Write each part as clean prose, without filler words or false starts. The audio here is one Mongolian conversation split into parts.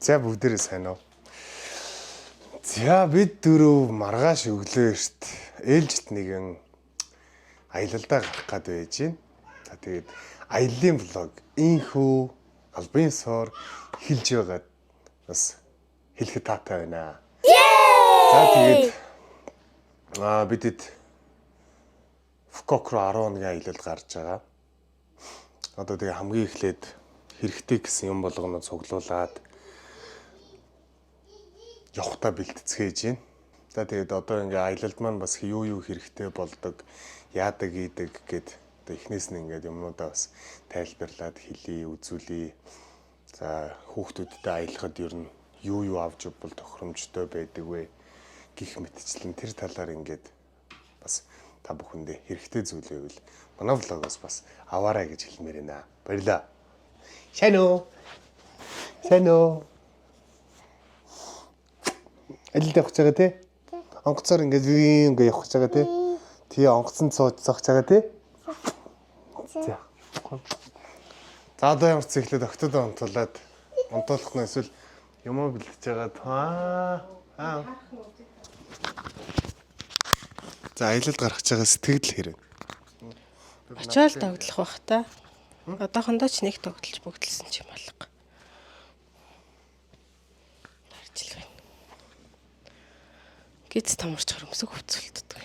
За бүгдээрээ сайн уу. За бид дөрөв маргааш өглөө эрт ээлжит нэгэн аялалдаа гарах гээд байж байна. За тэгээд аяллаа влог инхүү албан ёсоор эхэлж байгаад бас хэлэхэд таатай байна. За тэгээд бидэд Фукок руу 11 аялал гарч байгаа. Одоо тэгээ хамгийн эхлээд хэрэгтэй гэсэн юм болгоно цуглуулад явахтаа бэлтцгээж байна. За тэгээд одоо ингээ аялалд маань бас юу хэрэгтэй болдог, яадаг ийдэг гэд одоо эхнээс нь ингээд юмнуудаа бас тайлбарлаад хэлье, үзүүлье. За хүүхдүүдтэй аялахад ер нь юу авч явбал тохиромжтой байдаг вэ гэх мэтчлэн тэр талаар ингээд бас та бүхэндээ хэрэгтэй зүйл байвал манай влогоос бас аваарай гэж хэлмээр байна. Баярлалаа. Сайн уу? Сайн уу? Аялалд явах гэж байгаа тий? Онгоцоор ингээд ингээ явах гэж байгаа тий? Тий онгоцон цууж зогч байгаа тий? За. За одоо ямар ч эхлээд октод онтуулаад онтуулах нь эсвэл юмаа бэлдэж байгаа. За аялалд гарах гэж байгаа сэтгэл хэрэг. Очоод тоглох бах та. Одоохондоо ч нэг тоглож бүгдэлсэн ч юм алга. Харж л байна. Гиз томорч хөрөмсөг хөвцөлддөг.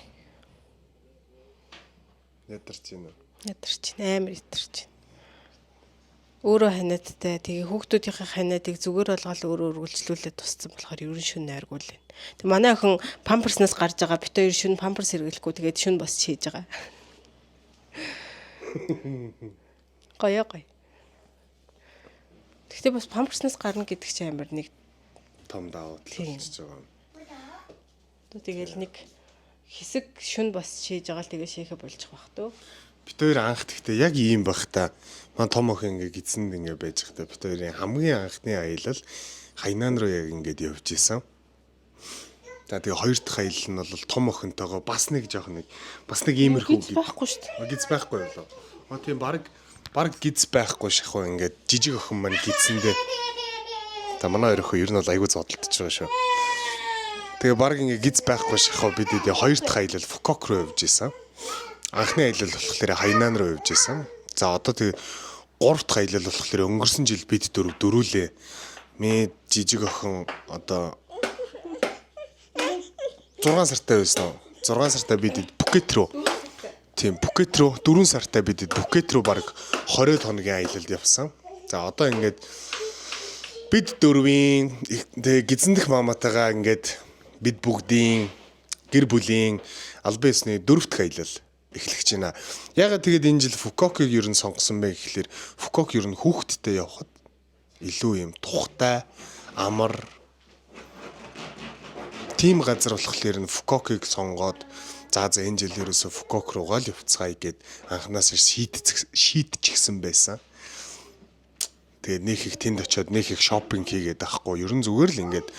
Ядарч байна уу? Ядарч байна. Амар ядарч байна. Өөрөө ханиадтай. Тэгээ хүүхдүүдийн ханиадыг зүгээр болгоод өөрөө үргэлжлүүлээд тусцсан болохоор ерөн шүн найргуул байна. Тэг манай охин памперснаас гарч байгаа. Бит хоёр шүн памперс хэрэглэхгүй. Тэгээд шүн босч хийж байгаа. Гоё. Гэхдээ бас памперснаас гарна гэдэг чинь амар нэг Том давуу тал болчихж байгаа. Тэгэл нэг хэсэг шүн бас шийж байгаа л тэгээ шийхэ болж байх төө. Бид хоёр анх тэгтээ яг ийм байх та. Манай том охин ингээ гидсэнд ингээ байж байгаа. Бид хоёрын хамгийн анхны аялал Хайнан руу яг ингээд явж исэн. За тэгээ хоёр дахь аялал нь бол том охинтойгоо бас нэг иймэрхүү гиз байхгүй шүү дээ. Гиз байхгүй болоо. Тийм баг гиз байхгүй шахуу ингээд жижиг охин маань гидсэндээ. За манай хоёр охин ер нь бол аягүй зодтолдож байгаа шүү. Тэгээ баг ингээ гиз байхгүй шахуу бид хоёр дахь аялал Фукок руу явж исэн. Анхны аялал болохоор Хайнан руу явж исэн. За одоо тэгээ гурав дахь аялал болохоор өнгөрсөн жил бид дөрүүлээ. Ми жижиг охин одоо 6 сартай байсан. 6 сартай бид Пукет руу. Тийм Пукет руу 4 сартай бид Пукет руу баг 20 хоногийн аялалд явсан. За одоо ингээд бид дөрвийн тэгээ гизэндэх мааматайгаа ингээд бид бүгдийн гэр бүлийн албан ёсны 4 дахь аялал эхлэж байна. Ягаад тэгээд энэ жил Фукокийг ер нь сонгосон бэ гэхэлэр Фукок ер нь хүүхдтэй явхад илүү юм тухтай амар тим газар болохоор нь Фукокийг сонгоод за энэ жил ерөөсө Фукок руугаа л явцгаая гэд анханаас шийдчихсэн байсан. Тэгээд нэг их тэнд очиод нэг их шопинг хийгээд байхгүй ер нь зүгээр л ингээд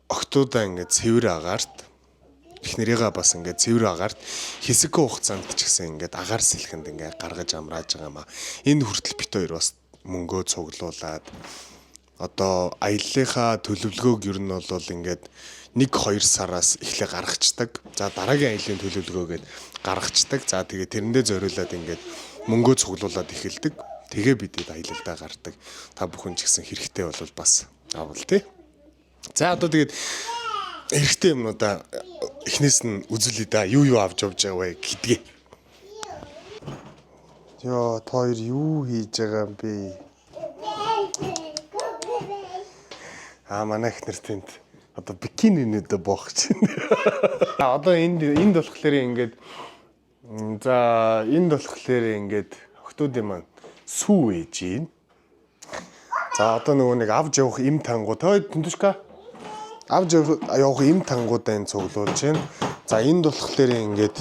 октоудаа ингээд цэвэр агаарт их нэрийгээ бас ингээд цэвэр агаарт хэсэггүй хугацаанд ч гэсэн ингээд агаар сэлхэнд ингээд гаргаж амрааж байгаа маа. Энэ хүртэл бит хоёр бас мөнгөө цуглуулад одоо аяллахаа төлөвлөгөөг ер нь бол ингээд 1-2 сараас эхлээ гаргацдаг. За дараагийн аяллаа төлөвлөгөөгээд гаргацдаг. За тэгээ тэрэндээ зориулаад ингээд мөнгөө цуглуулад эхэлдэг. Тэгээ бидэд аялалдаа гардаг. Та бүхэн ч гэсэн хэрэгтэй бол бас авал тий. За одоо тэгээд хэрэгтэй юмнуудаа эхнээс нь үзүүлээ да. Юу авч явж байгаа вэ гэдгээ. Йоо, та хоёр юу хийж байгаа юм бэ? Манай эхнэр тэнд одоо бикининүүдээ боохч байна. Одоо энд болохоор ингээд охтуудын маань сүү ээж юм. За одоо нөгөө нэг авж явах эм тангууд төндөшка авж явах эм тангуудаа энэ цуглуулж байна. За энд болохоор ингээд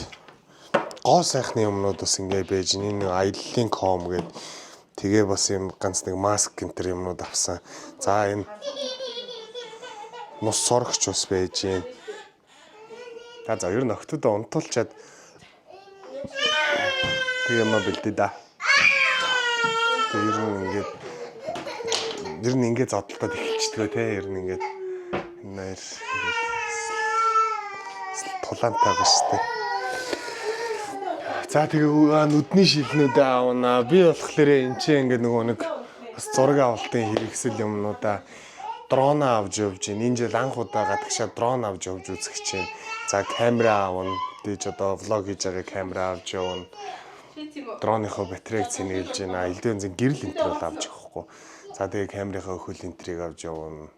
гоо сайхны юмнууд бас ингээд байж энэ аяллаа ком гээд тэгээ бас юм ганц нэг маск гэмтэр юмнууд авсан. За энэ нус сорогч бас байж гин. За ер нь октодоо унтуулчаад тэгээ юм бэлдээ да. Тэгээ ер нь ингээд Ер нь ингээд зодтолдод эхэлчихдэг те. Ер нь ингээд энэ хоёр ингээд тулаантай байгаа шүү дээ. За тэгээ нүдний шилнүүдээ аавна. Би болохоор энэ чинь ингээд нөгөө нэг бас зураг авалтын хэрэгсэл юмнуудаа дрон авч явж байна. Энэ жил анх удаа гадагшаа дрон авч явж үзэх чинь. За камера аавна. Дэж одоо влог хийж байгаа камера авч явна. Дроныхоо батарейг цэнгэлж байна. Элдв бензин гэрэл энтрэл авч явахгүй. За тэгээ камерынхаа хөл энтрийг авч явна.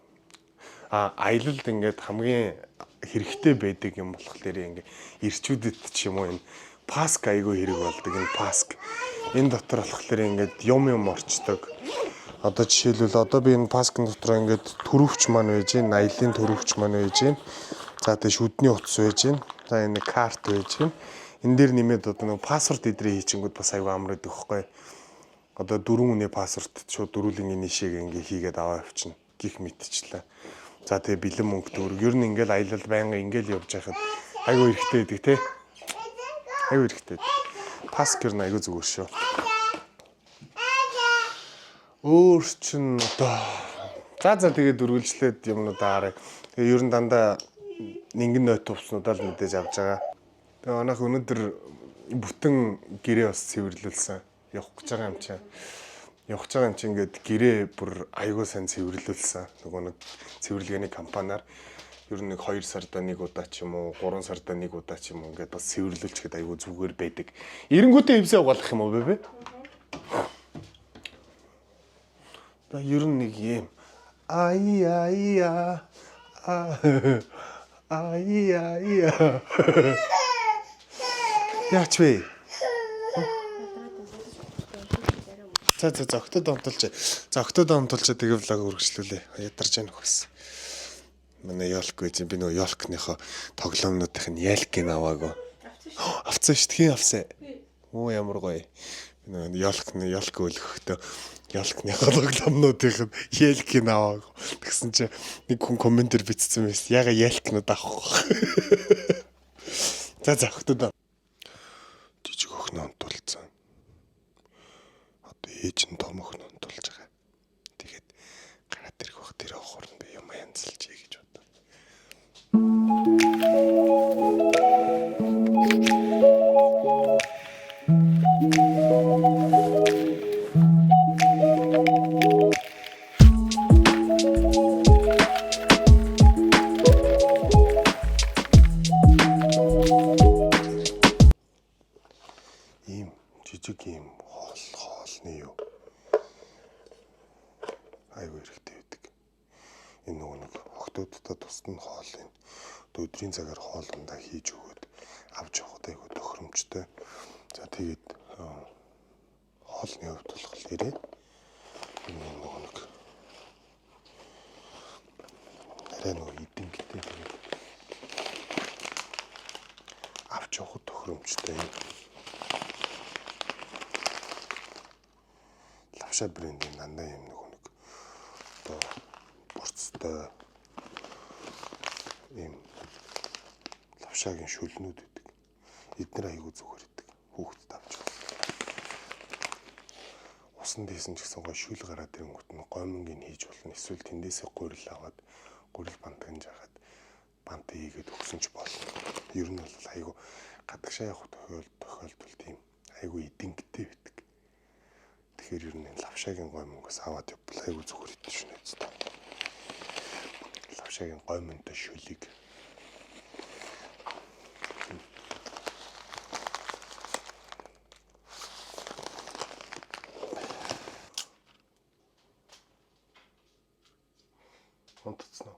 Аялалд ингээд хамгийн хэрэгтэй байдаг юм болохоор ингээд ирчүүдэд ч юм уу энэ паск айгүй хэрэг болдог. Энэ паск энэ дотор болохоор ингээд юм орчдөг. Одоо жишээлбэл одоо би энэ паскын дотор ингээд төрөвч маань байж гин, аялын төрөвч маань байж гин. За тэгээ шүдний утас байж гин. За энэ карт байж гин. Энэ дээр нэмээд одоо нэг пассворд идрээ хийчихэнгүүд бас айгүй амар байдаг хөхгүй. Одоо 4 үнэ пассворд шууд дөрүлгийн нишийг ингээ хийгээд аваа явчихна. Гих мэдчихлээ. За тэгээ бэлэн мөнгө төгрөг. Ер нь ингээл аялал байнга ингээл явж байхад айгүй эрэхтэй байдаг те. Айгүй эрэхтэй. Паскер нь айгүй зүгээр шүү. Өөр чин одоо за тэгээд дөрвөлжлээд юмнуудаа хараа. Тэгээ ер нь дандаа нингэн нойт тувснуудаа л мэдээж авч байгаа. Тэгээ манайх өнөөдөр бүтэн гэрээ бас цэвэрлүүлсэн. Явах гэж байгаа юм чинь. Явах гэж байгаа юм чинь ингээд гэрээ бүр айгүй сайн цэвэрлүүлсэн. Нөгөө нэг цэвэрлэгээний компаниар ер нь нэг 2 сарда нэг удаа ч юм уу 3 сарда нэг удаа ч юм уу ингээд бас цэвэрлүүлчихэд айгүй зүгээр байдаг. Эренгүүтээ хөвсөө угаалах юм уу бэ? Да ер нь нэг юм. Ая. Яач вэ? За октод онтолж. За октод онтолж тэгээ влог үргэлжлүүлээ. Ядарч яах вэ? Манай ёлк гэж би нөгөө ёлкныхоо тоглоомнуудынх нь ялкийг аваагүй. Авцсан шүү дээ. Хин авсан? Оо ямар гоё. Би нөгөө ёлк өлгөхдөө ёлкныхоо тоглоомнуудынх нь ялкийг аваагүй. Тэгсэн чинь нэг хүн комментэр бичсэн байсан. Яга ялкнууд авахгүй. За октод жижиг өхнө онтолцсон. Одоо ээж нь том өхнө онтолж байгаа. Тэгээд гараад ирэх бах тэр охорн би юм янзлж ий гэж бодсон. Ийм жижиг ийм хоолны юу айгүй хэрэгтэй байдаг. Энэ нөгөө нэг охтуудтай тусад нь хоолын өдрийн цагаар хоолндаа хийж өгөөд авч явахд айгүй тохиромжтой. За тэгээд хоолны хувьд болохоор энэ нөгөө нэг арай нөгөө эдэнгэтэй тэгээд авч явахд тохиромжтой. Лавша брендийн дандаа юм нөгөө нэг одоо борцтой ийм лавшагийн шүлнүүд байдаг. Эднэр айгүй зүгээр байдаг. Хүүхдэд авч явах. Усан дээсэн ч гэсэн гой шүл гараад ирэнгүүт нь гомингийн хийж болно. Эсвэл тэндээсээ гурил аваад гурил бантган жагаад бант хийгээд өгсөн ч болно. Ер нь бол айгүй гадагшаа явах тохиолдолд тийм айгүй эдэнгэтэй байдаг. Тэгэхээр ер нь лавшагийн гомингоос аваад явбал айгүй зүгээр идэв шнэ үстэй. Лавшагийн гоминтой шүлийг онцгцноо.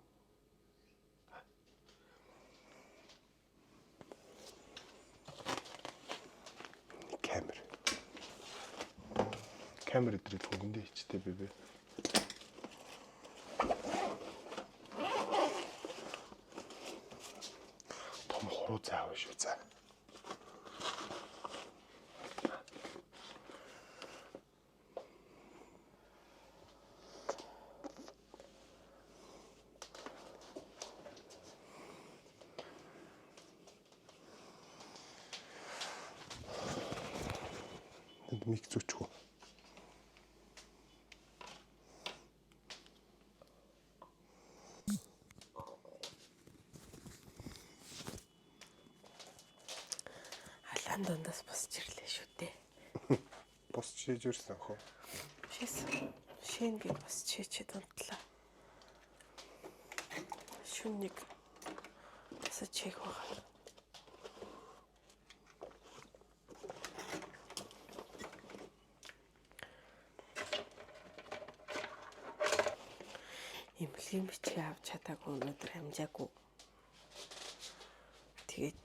Камер дээр төгөндөө ичтэй бибэ. Том хуруу заав шүү за. Энд мик зүчгүй. Дан дандаас босч ирлээ шүү дээ. Босч хийж ирсэн ах уу? Шин гээд босч хийчихэд унтлаа. Шүн нэг босч хийх байгаа. Имлэгийн бичгээ авч чадаагүй өнөөдөр амжаагүй. Тэгээд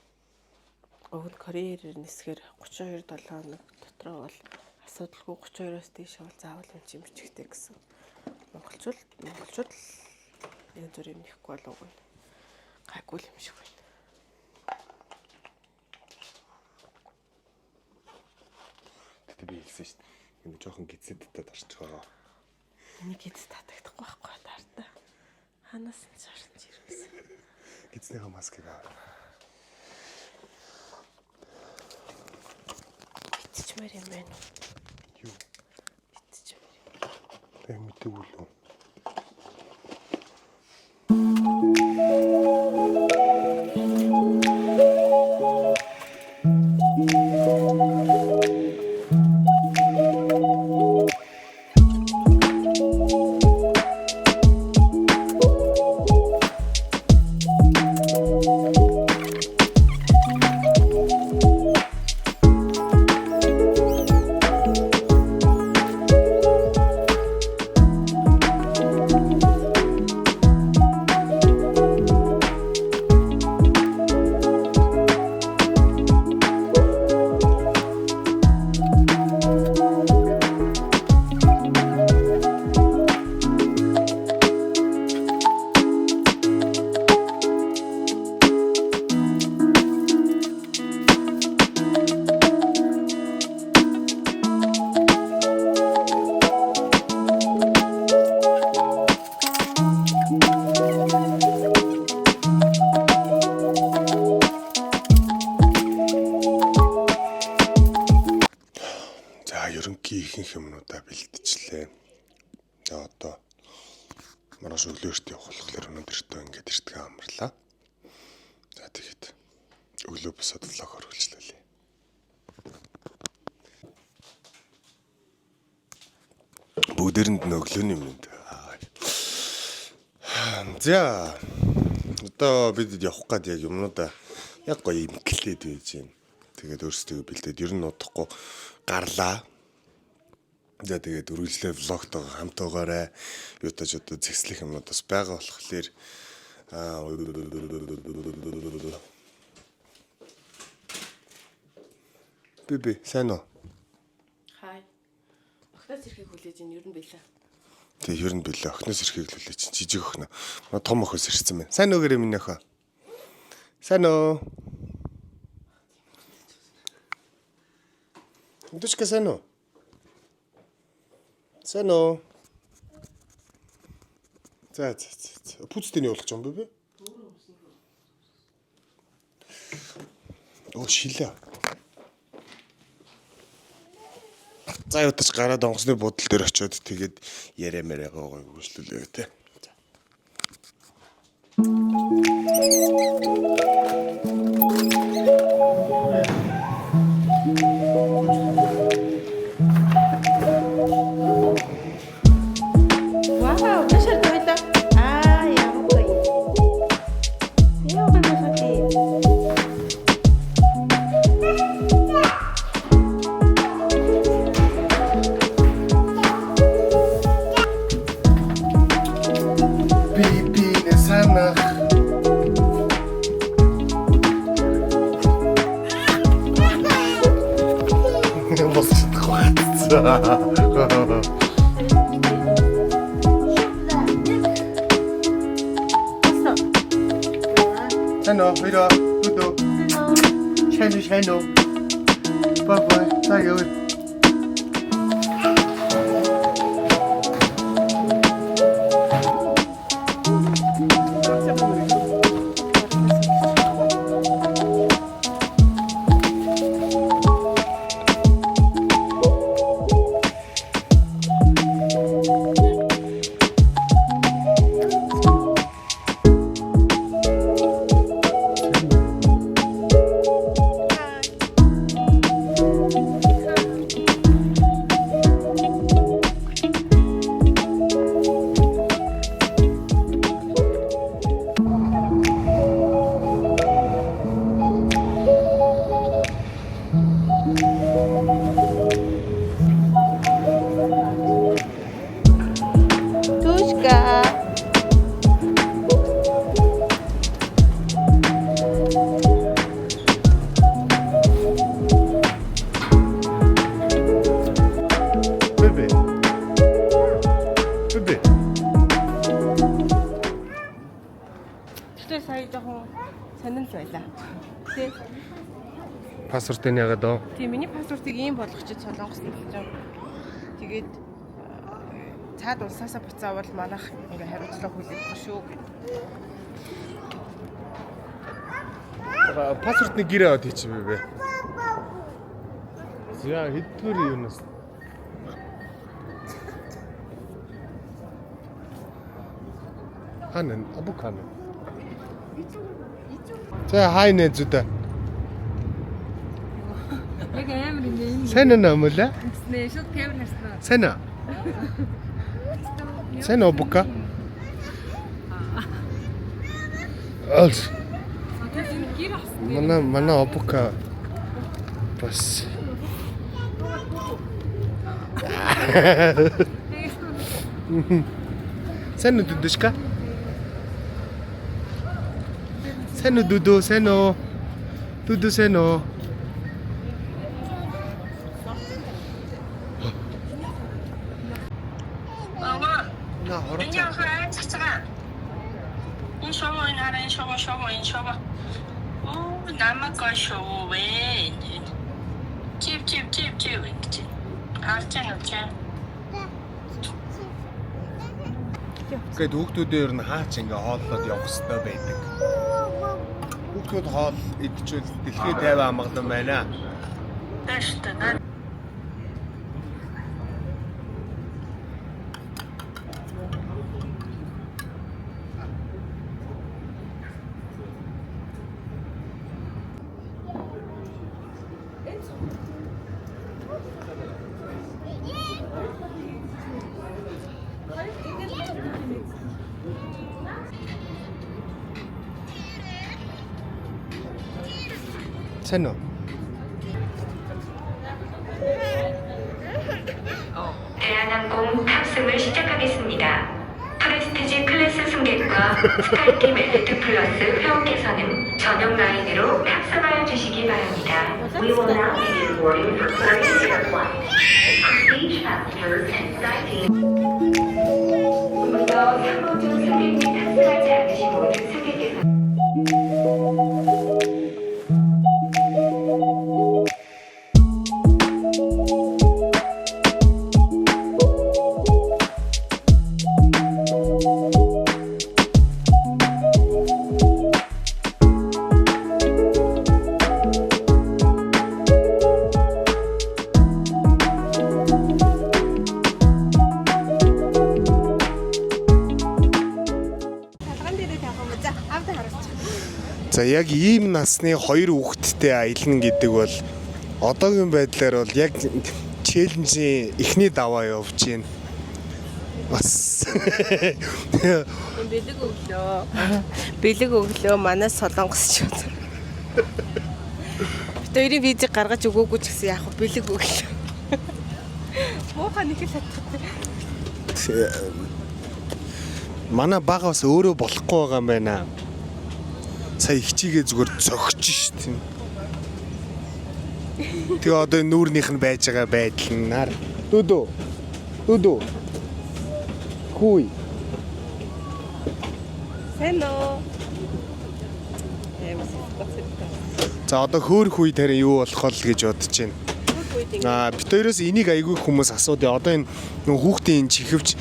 өвд карьерээр нисгэр 32-7 хоног дотроо бол асуудалгүй 32-оос дээш бол заавал эмчийн бичгтэй гэсэн. Монголчууд энэ зүр юм нэхгүй болов уу? Гайгүй юм шиг байна. Тэгтээ би хэлсэн шүү дээ. Энэ жоохон гизэдтэй дарч байгаа. Энийг гиз татагдахгүй байхгүй таартай. Ханаас нь шарч ирсэн. Гизнийхээ маскыг аваа. Битчмэр юм байна уу? Юу? Битчмэр. Тэг мэдээгүй л үү? Ерөнхий ихэнх юмнуудаа бэлтжлээ. За одоо маргааш өглөөрт явах болохоор өнөөдөртөө ингээд ирдэг амарлаа. За тэгэхэд өглөө босоод влог оруулчлаа. Бүгдээрэнд нь өглөөний мэнд. За одоо бид явах гээд яг юмнуудаа яг гоё имгэлээд байж юм. Тэгээд өөрсдөө бэлдээд ер нь удахгүй гарлаа. За тэгээд үргэлжлээ влогтойгоо хамт байгаарай. Ютаж одоо зэгслэх юмнуудаас байгаа болохоор Биби сайн уу? Хай. Охноос ирэхийг хүлээж ин ер нь билээ. Тэгээ ер нь билээ. Охноос ирэхийг л хүлээж чинь жижиг охно. Манай том охоос ирсэн байна. Сайн уу гэрээ минь охоо? Сайн уу? Дочка сайн уу? Сайн уу? За. Пүүцтэй нь явуулах юм бэ? Оо шилээ. За ятаж гараад онгоцны будал дээр очиод тэгээд яриа мэрээгаа гоё үргэлжлүүлээ тэ. Вау, ташаар дойлоо. Ямар гоё. Яа гэнэ. Hello, wieder, Dudu. Hello. Bye, tayo. Гэхдээ сая жоохон сонирхол байлаа. Тэ. Паспортыг яагаад доо? Тийм миний паспортыг ийм болгочих Солонгос хэлж байгаа. Тэгээд цаад улсаасаа буцаавал манайх ингээ хариуцлага хүлээх шүү гэдэг. Паспортны гэр аваад хийчихвэ бэ. Яа хэдгээр юунаас. Ханаа абукана. За хай нэ зүдэ. Яг амар юм. Сайн нэмэлээ. Нэ шууд камер харснаа. Сайн аа. Сайн абука. Алс. Тэгээд гэр авсан. Манай абука бас Сайн уу дудушка? Сайн уу дуду, сайн уу? Дуду сайн уу? На хороо.你说我哪里？说我。哦，那么个说我喂，接，啊，这样。 Гэт хүүхдүүдээр нь хаач ингээ хооллоод явах хэрэгтэй байдаг. Хүүхдүүд хоол идчихвэл дэлхий 50 амгалан байна. Да. Сайн уу? 대한항공 탑승을 시작하겠습니다. 프레스티지 클래스 승객과 스카이팀 엘리트 플러스 회원께서는 전용 라인으로 탑승하여 주시기 바랍니다. We will now begin boarding for Korean Air Flight. Prestige passengers and SkyTeam. 먼저 상호 중 승객이 탑승하지 않으신 모든 승객께서 За яг ийм насны хоёр хүүхэдтэй аялна гэдэг бол одоогийн байдлаар бол яг челленжийн эхний даваа явж байна. Бас Бэлэг өглөө манай солонгосчууд. Өөрийн визийг гаргаж өгөөгүй ч гэсэн яг бэлэг өглөө. Муухай нэг л хатгатай. манай бага бас өөрөө болохгүй байгаа юм байна. Сая хичээгээ зүгээр зогсож шít. Тэгээ одоо нүүрнийх нь байж байгаа байдал нь нар. Дудуу. Хүй. Сайн уу? За одоо хөөх үе дээр юу болох вэ гэж бодож байна. Бид хоёроос энийг айгүй хүмүүс асуудаг. Одоо энэ хүүхдийн чихвч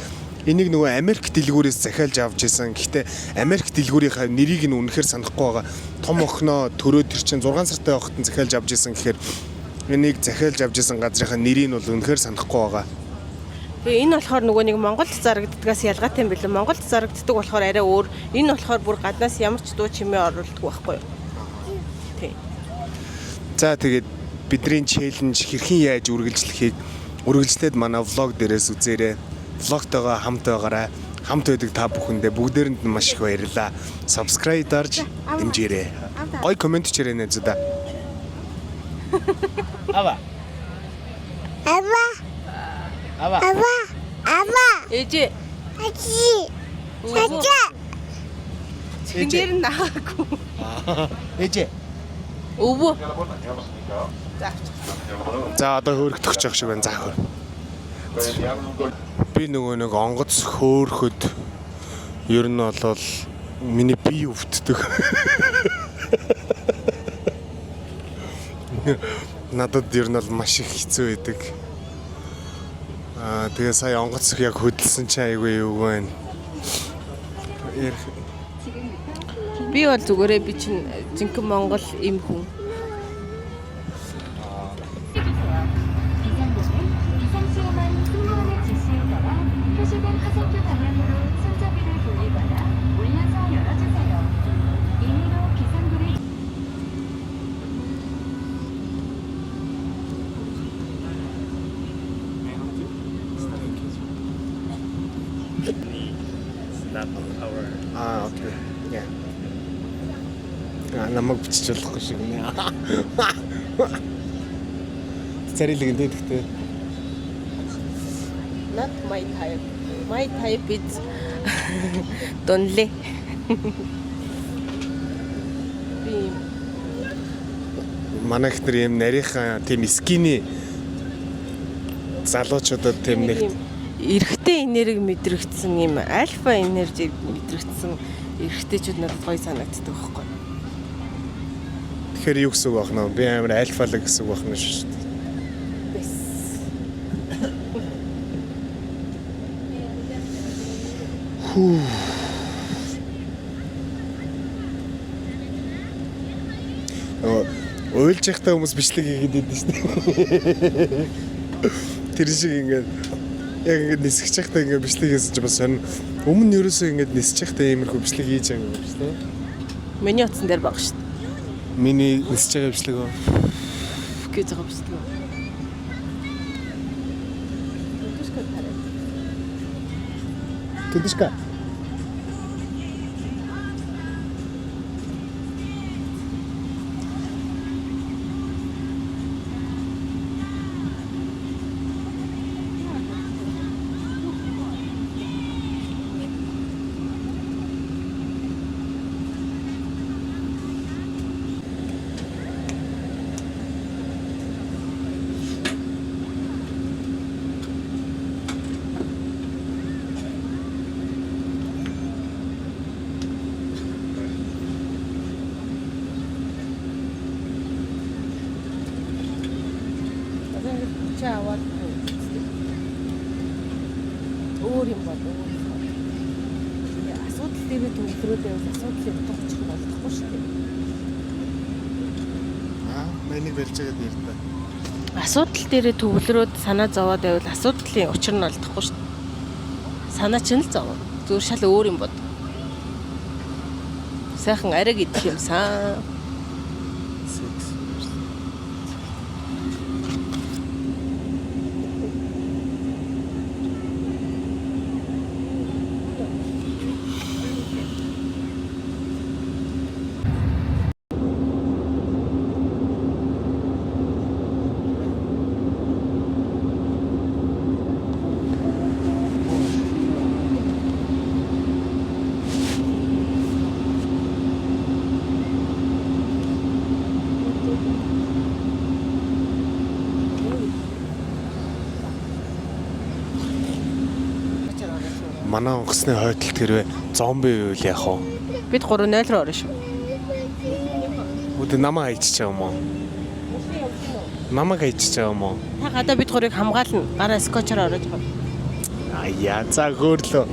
энийг нөгөө Америк дэлгүүрээс захиалж авч ирсэн. Гэхдээ Америк дэлгүүрийнхаа нэрийг нь үнэхээр санахгүй байгаа. Том охиноо төрөөд тэр чинь 6 сартай байхад нь захиалж авч ирсэн гэхээр энийг захиалж авч ирсэн газрынхаа нэрийг нь бол үнэхээр санахгүй байгаа. Тэгээ энэ болохоор нөгөө нэг Монголд зарагддгаас ялгаатай юм билээ. Монголд зарагддаг болохоор арай өөр. Энэ болохоор бүр гаднаас ямар ч дуу чимээ оруулдаг байхгүй юу? Тий. За тэгээд бидний челленж хэрхэн яаж үргэлжлэхийг үргэлжлээд манай влог дээрээс үзээрэй. Влогтойгоо хамт байгаарай. Хамт байдаг та бүхэндээ бүгдээрэнд нь маш их баярлалаа. Subscribe дарж дэмжээрэй. Гой комент хийрэй нэ зүдэ. Ава. Ээжээ. Чингээр нь наагүй. Ээжээ. Өвөө. За одоо хөөргөх жоох шиг байна. За хөр. Би нөгөө нэг онгоц хөөрөхөд ер нь бол Миний бие өвддөг. Надад ер нь бол маш их хэцүү байдаг. Тэгээ сая онгоц их яг хөдөлсөн чи айгүй юу вэ? Би бол зүгээрээ би чинь жинхэнэ Монгол им хүн. 비상시에만 승무원의 지시에 따라 표시된 화살표 방향으로 손잡이를 돌리거나 올려서 열어주세요. 임의로 비상구를 Окей. Yeah. Намайг бичиж болохгүй шиг нэ. Царилэг энэ гэхдээ Not my type. My type is Donle. Би манай ихнэр юм нарийнхан тийм скини залуучуудад тийм нэг эрэгтэй энерги мэдрэгдсэн юм альфа энержи мэдрэгдсэн эрэгтэйчүүд надад гоё санагддаг байхгүй. тэгэхээр юу гэсэн үг байна вэ? Би амар альфалаг гэсэн үг байна шүү дээ. Уйлж явахтай хүмүүс бичлэг хийгээд байдаг шүү дээ. Тэр шиг ингээд яг ингээд нисгэж явахтай ингээд бичлэг хийсэн чи бас сонь өмнө нь ерөөсөө ингээд нисэж явахтай иймэрхүү бичлэг хийж байгаа юм шүү дээ. Миний утсан дээр баг шүү дээ. Миний нисэж байгаа бичлэг үү? Гэж байгаа бичлэг. Тэдэшка. Аваад өөр юм бол асуудал дээр төвлөрөөд байвал асуудлыг тооцох нь болохгүй шүү дээ. Миний бэлчээд ярьдаа. Асуудал дээр төвлөрөөд санаа зовоод байвал асуудлын учир нь олдохгүй шүү дээ. Санаа чинь л зов. Зүгээр шал өөр юм бод. Сайхан ариг идэх юмсан. Манай онгоцны хойдолд хэрвээ зомби байвал яах вэ? Бид 3-0 руу орно шүү. Үүд намаа хайчих юм уу? Намаа хайчих юм уу? Та гадаа бид 3-ыг хамгаална. Гараа скотчоор ороод байгаа. Аяа за хөөрлөө.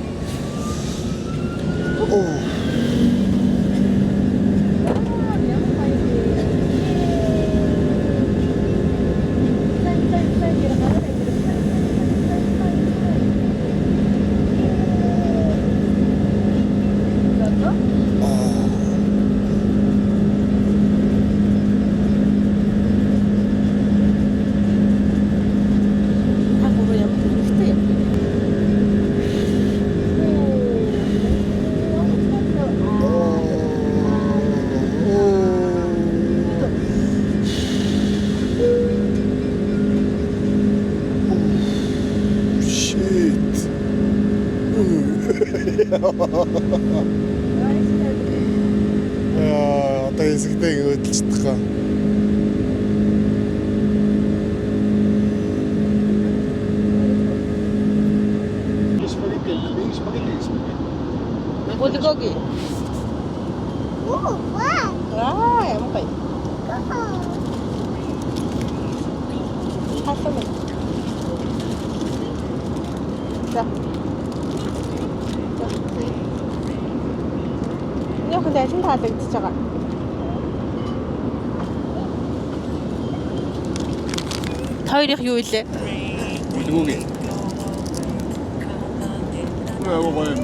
Одоо хэсэгтэй өдөлж тахаа. Bulgogi. Ямар гоё. Хасаа. За. Яг л ажил таалагдчихж байгаа. Хоёрын юу илээ? Үлгүүгээ. Оо гоё юм.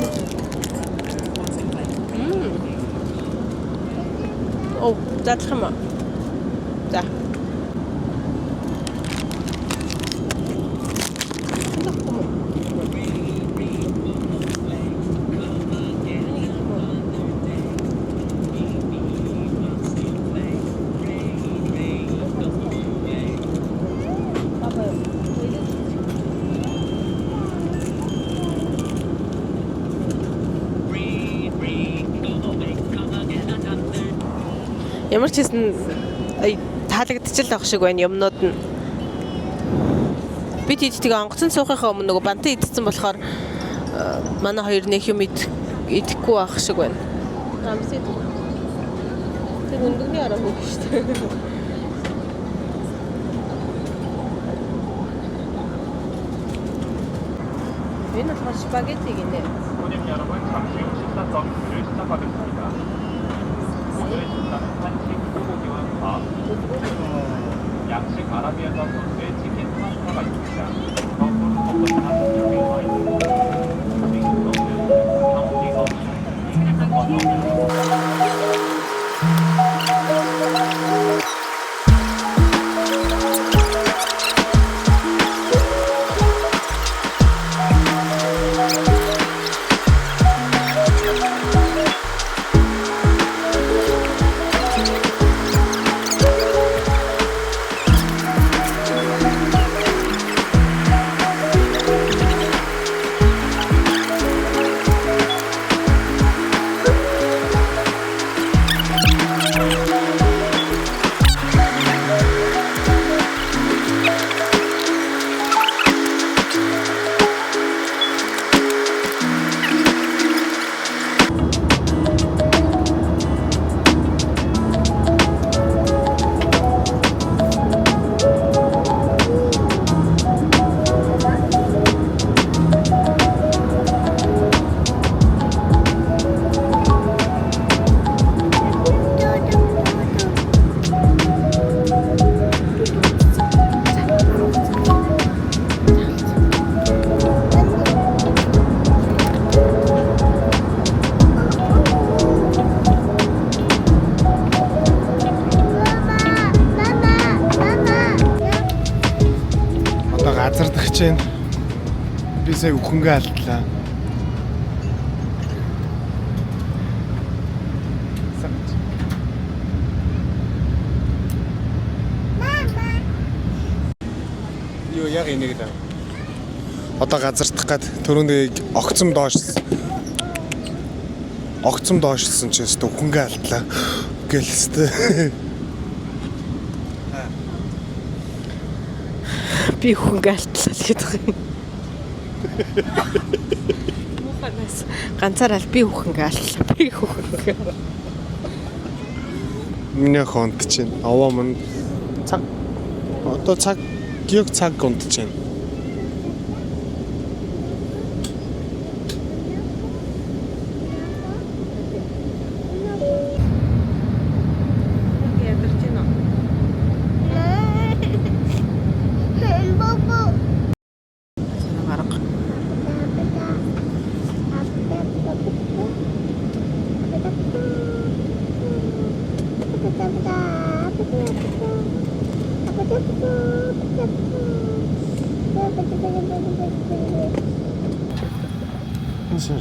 Оо, задлах юм аа. За. Ямар ч хэсэн таалагдчихл авах шиг байна юмнууд нь. Бид идтийг онгоцон суухынхаа өмнө нөгөө бантан идсэн болохоор манай хоёр нэг юм идэхгүй байх шиг байна. Амсэд. Тэг өндөгний араа хөөх шүү дээ. Энэ болохоор спагетти гинэ. 손님 여러분, 잠시 후 식사 서비스를 시작하겠습니다. 오늘의 식사는 한식 소고기와 밥, 양식 아라비아타 소스의 치킨 파스타가 있습니다. 거꾸로 볶음탕, 요리 와인, 빙수, 경기거, газардагч байна. Би сая өхөнгөө алдлаа. Юу яг энийг л. Одоо газардах гад түрүүндээ огцом доошлсон ч өстө өхөнгөө алдлаа. Гэлстэй. Би хөнгө алтлаа л гэдэг юм. Муханаас ганцаараа би хөнгө алтлаа. Би хөнгө. Миний хонд чинь аваа мөн цаг одоо цаг унтж байна.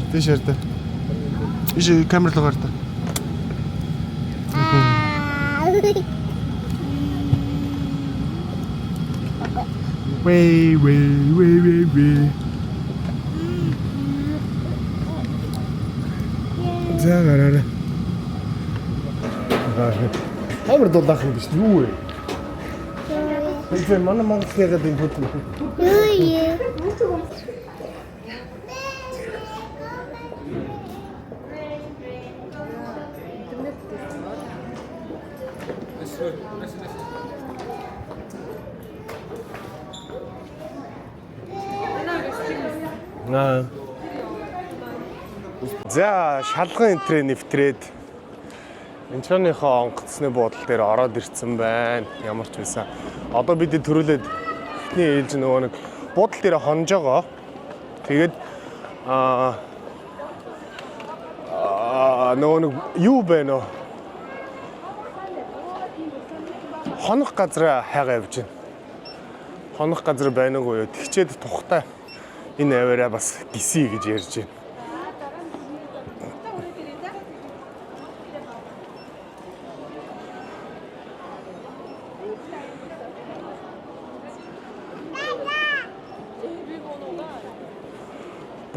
Тийшэрдэ. Иш камер руу гарта. Way. Загараа. Камер дулаах юм биш юу вэ? Эцэг манай Монголыгаад энэ хөт. Юу. За шалган энтрээ нэвтрээд Инчоныхоо онгоцны буудлын дээр ороод ирсэн байна. Ямар ч байсан. Одоо бид төрүүлээд эхний ээлж нөгөө нэг буудлын дээр хонж байгаа. Тэгээд нөгөө нэг юу бэ нөө? Хонох газар хайгаа явж байна. Хонох газар байна уу юу? Тэгчээд тухтай энэ аваараа бас гисий гэж ярьж байна.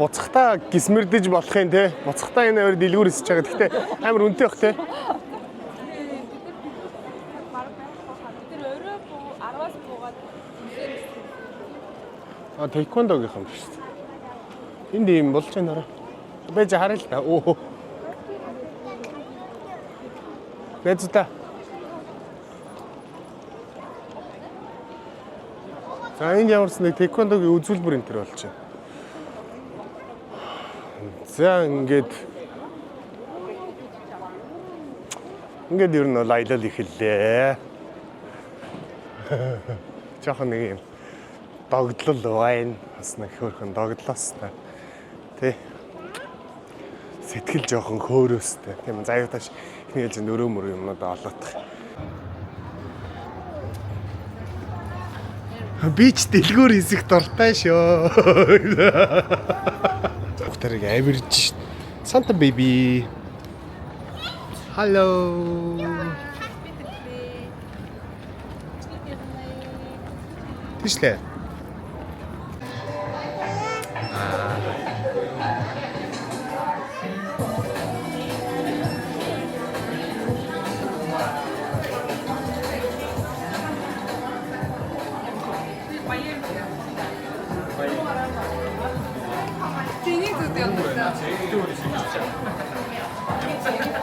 Буцахтаа гисмэрдэж болох юм те. Буцахтаа энэ аваар дэлгүүр эсэж байгаа. Гэхдээ амар үнэтэй бах те. Тэйквондогийн юм шүү дээ. Энд юм болж байна арай. Бэж харъя л та. Оо. Бэжта. За энэ ямарс нэг тэйквондогийн үзүүлбэр энэ төр болж байна. За ингээд ер нь аялал эхэллээ. Жохон нэг юм догдлол байна. Бас нэг хөөрхөн догдлоос та. Тэ. Сэтгэл жохон хөөрөөстэй. Тийм заяаташ ихний ээлжинд өрөө мөрөө юмнууд олоодох. Бич дэлгүүр хэсэгт ортой шүү. Тэрийг авирж Santa baby. Hello. Тэшлээ.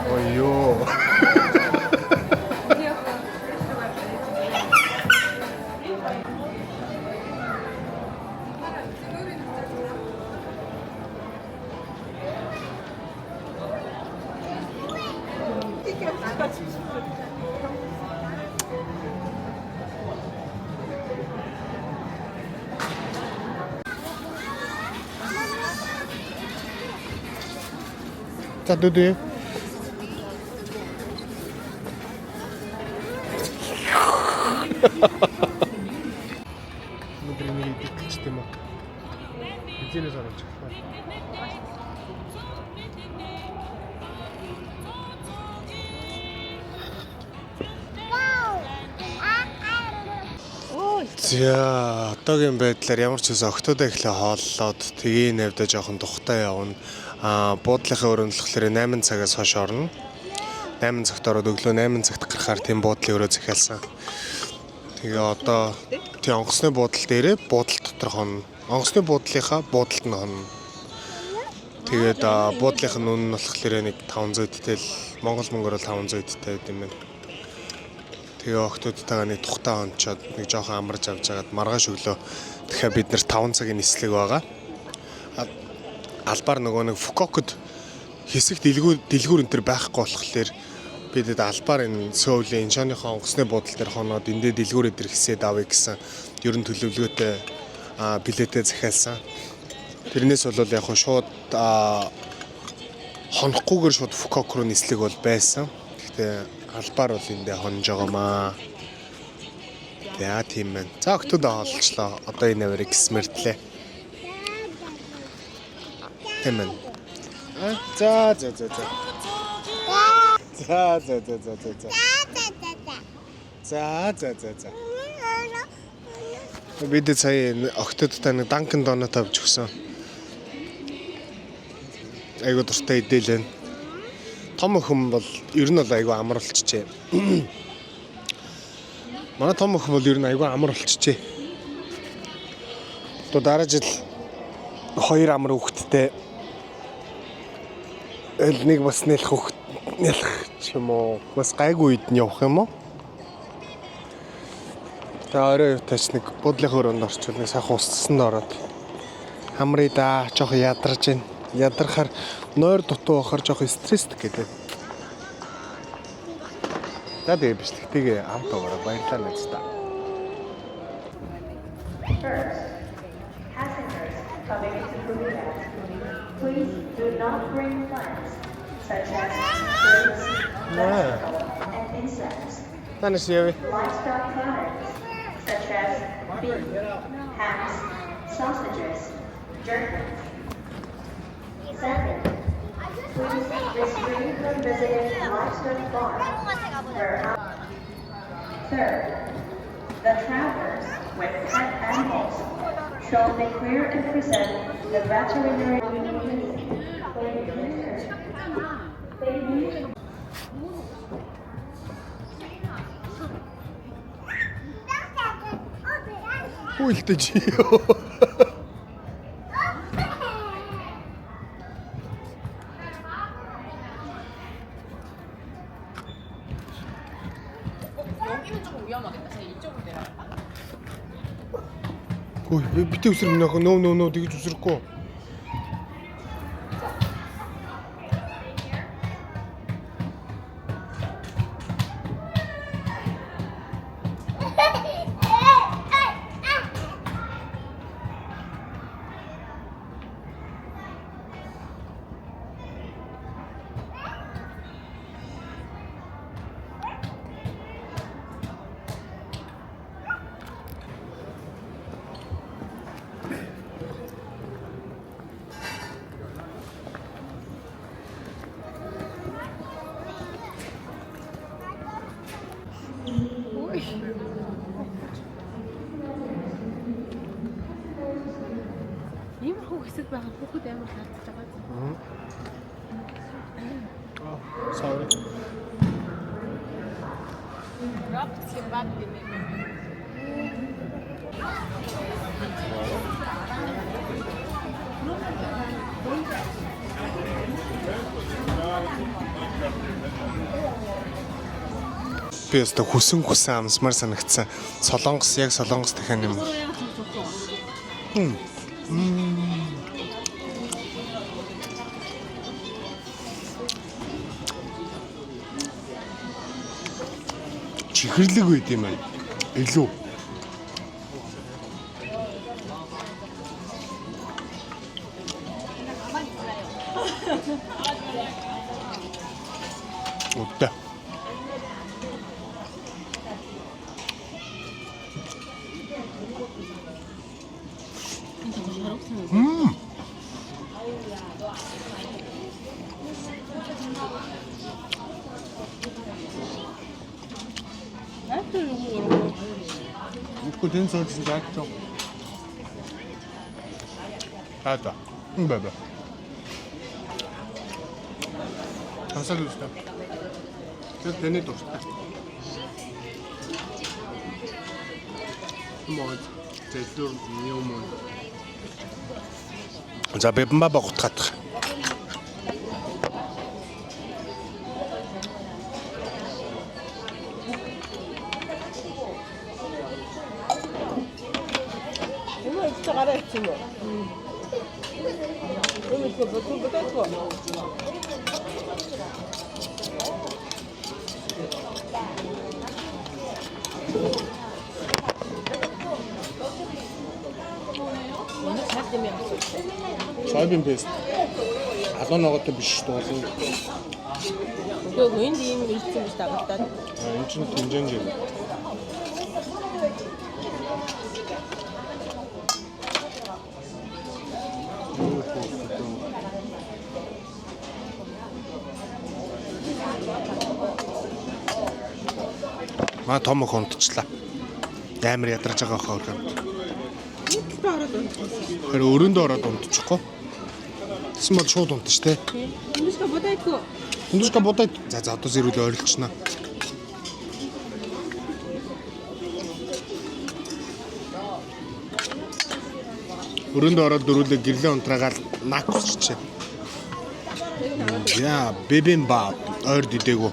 Ой-ё. За дүүдээ. Нүдрэмий идэгч тийм үү? Эзэнээс оруулж байна. За одоогийн байдлаар ямар ч үсэн октодоо эхлээ хооллоод тэгээ навда жоохон тухтай явна. Буудлынхаа өрөөнд болохоор 8 цагаас хойш орно. 8 цагт ороод өглөө 8 цагт гарахаар тийм буудлын өрөө захиалсан. Тэгээ одоо тийм онгоцны буудлын дээрээ буудлын дотор хонно. Онгоцны буудлынхаа буудлалд нь хонно. Тэгээд буудлынх нь үнэ нь болохоор нэг 500 тэл Монгол мөнгөөр 500 тэй байт юм байна. Тэгээ октодтойгоо нэг тухтай хончоод нэг жоохон амарч авч жагаад маргааш өглөө тэгэхээр бид нэр 5 цагийн нислэг байгаа. Албаар нөгөө нэг Фукокод хэсэг дэлгүүр энэ төр байхгүй болохоор бидэд албаар энэ Сөүлийн Инчоныхоо онгоцны буудлын дээр хоноод эндээ дэлгүүр өдр хэсээд авъя гэсэн ерөн төлөвлөгөөтэй билетээ захиалсан. Тэрнээс бол яг шууд хонохгүйгээр шууд Фукок руу нислэг бол байсан. Гэхдээ албаар бол эндээ хонж байгаамаа. Яа тийм байна. За октодоо хоолчлоо. Одоо энэ аварыг гисмэрдлээ. Тэмэн. За. Бид сая октодтой нэг Dunkin Donut авч өгсөн. Айгуу дуртай идэлэн. Том охин бол ер нь бол айгуу амар болчихжээ. Манай том охин бол ер нь айгуу амар болчихжээ. Одоо дараа жил 2 амар хүүхэдтэй нэг бас нэлэх ч юм уу бас гайгүй үед нь явах юм уу? За орой өвтөч нэг бодлын өрөөнд орчвол нэг сайхан устсанд ороод хамрыг да жоох ядарч байна. Ядрахаар нойр дутуу бахаар жоох стресстэй гэдэг. За тэгээ биш тэгтээ амт оороо баярлалаа нэз та. Passengers coming into Phuket, please do not bring plants such as fruits, vegetables, and insects. Танаас яв. Livestock products such as beef, hams, sausages, jerkins. Second, please refrain from visiting livestock farms. Third, the travelers with pet animals shall declare and present the veterinary Хүлдэж юу. 여기는 조금 위험하겠다. 제가 이쪽으로 내려갈까? Ой, битээ үсрэх нөх нөө тэгж үсрэхгүй. Иймэрхүү хэсэг байгаа хүүхэд амар хаалтж байгаа. Sorry. Рапцки бат гинэ. Би өстө хүсэн амсмар санагдсан. Солонгос яг солонгос дахин юм. Чихэрлэг байд юм аа. Илүү. Утта. Guten sollten sagt doch. Ата. Баба. Асалуста. Тэг тэний дуртай. Мод. Тэсүр юм. За бэбмба богтгах. Soybean paste. Алуун ногоотой биш дуулын. Үгүй энд ийм ирсэн биш дагалтаад. Энэ чинь тэнжэнж юм. Маа том хонтчлаа. Амар ядарч байгаа хаа өргөнд. Тэр өрөөндөө ороод унтчихгүй. Тэс мод шууд унтж штэ. Үндүшка бодайгүй. Үндүшка бодайд. За одоо зэрүүлээ ойрлцснаа. Өрөөндөө ороод дөрүүлээ гэрлээ унтраагаал нак усчихэ. Яа, бибимбап ойр дидээгүү.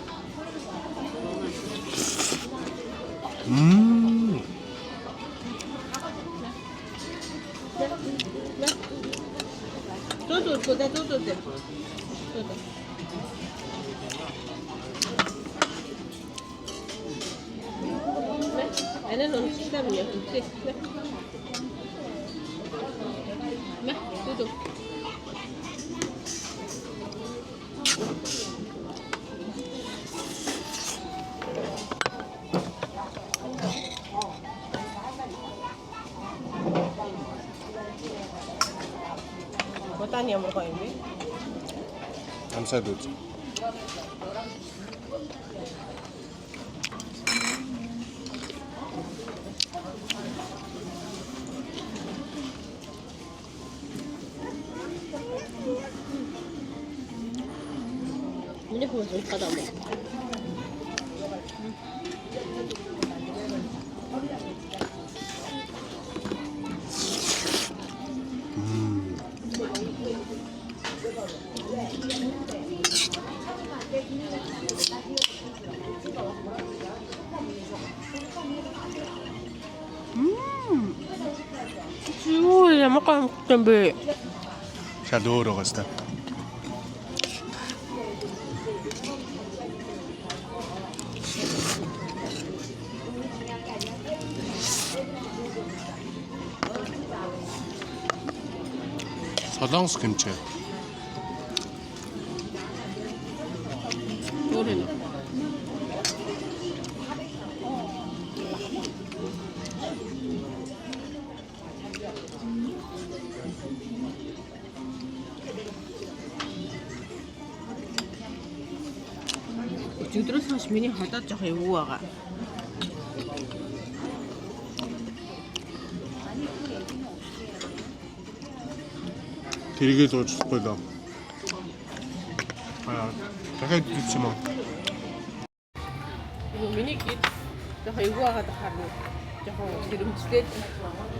Бодааны ямар гоё юм бэ? Амсаад үз. Миний хүмүүс уулзах гэдэг юм. Юу ямар гоё юм бэ? Шал өөр байгаа сте. Солонгос кимчи. Өөр юм. Өдрөөс хойш миний ходоод жоох эвгүй байгаа. Тэрийгээ зуучлахгүй л. Дахиад дийсэн юм. Миний гээд жоох эвгүй байгаад харна. Жоох хэрэмжлээд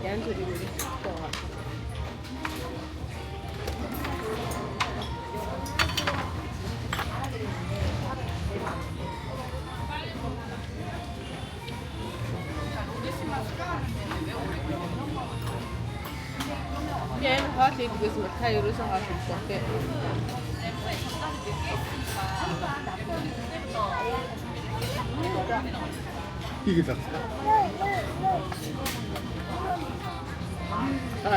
янз бүрийн юм байгаа. Я хоол идэгээс мөр та ерөөсөө хоол идэх тий. Игээд аа.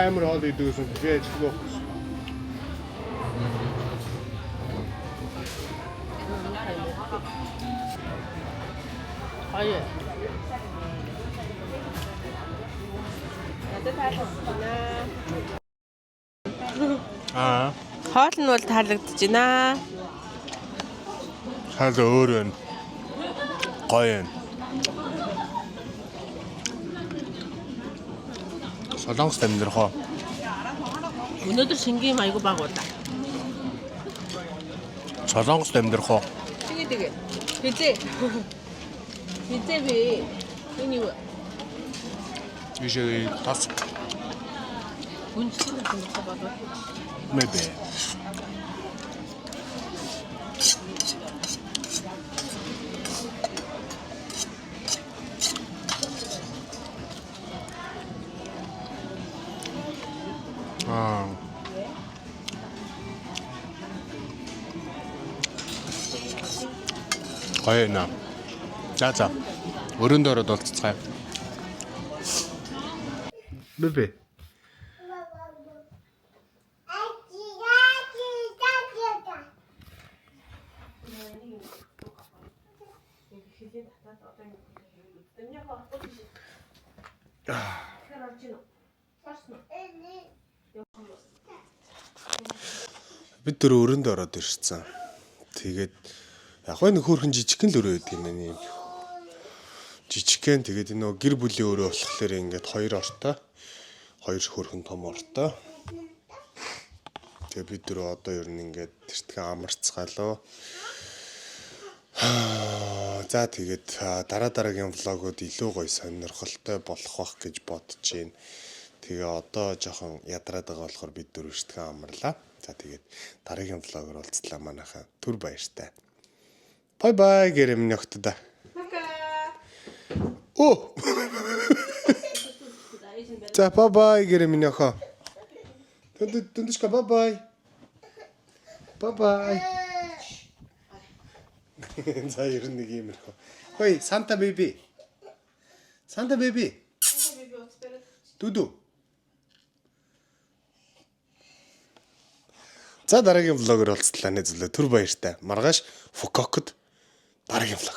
Амар хоол идэгээс байж гоо. Хаяа. Надад таалагдана. Хоол нь бол таалагдж байна. Хаа өөр байна. Гоё байна. Солонгос амьдрах уу? Өнөөдөр шингийн айгу баг удаа. Солонгос амьдрах уу? Тэгээ. Хизээ. Хизээ би. Энэ юу? Ишээ тас. Үнцэн юм байна. Maybe. Гоё нэ. За. Өрөөндөө ороод болцгаая. Бэбэ. Бид дөрөв өрөөндөө ороод ирсэн. Тэгээд яг нэг хөөрхөн жижигхэн л өрөө байдаг юм байна. Жижигхэн тэгээд энэ гэр бүлийн өрөө болохоор ингээд хоёр ортой. Хоёр хөөрхөн том ортой. Тэгээд бид дөрөв одоо ер нь ингээд тэртгээ амарцгаалаа. За тэгээд дараагийн влогууд илүү гоё сонирхолтой болох бах гэж бодож байна. Тэгээ одоо жоохон ядраад байгаа болохоор бид дөрөв эртгээ амарлаа. За тэгээд дараагийн влогоор уулзлаа манайхаа. Түр баяртай. Бай бай гэрэм нөхдөд. Оо. За бай бай гэрэм нөхөө. Дөндөшка бай бай. Bye. За ер нь нэг иймэрхүү. Хөөе, Санта беби. Санта беби. Дуду. За дараагийн влогоор уулзлаа нэ зөвлөө. Түр баяртай. Маргааш Фукокод дараагийн влог.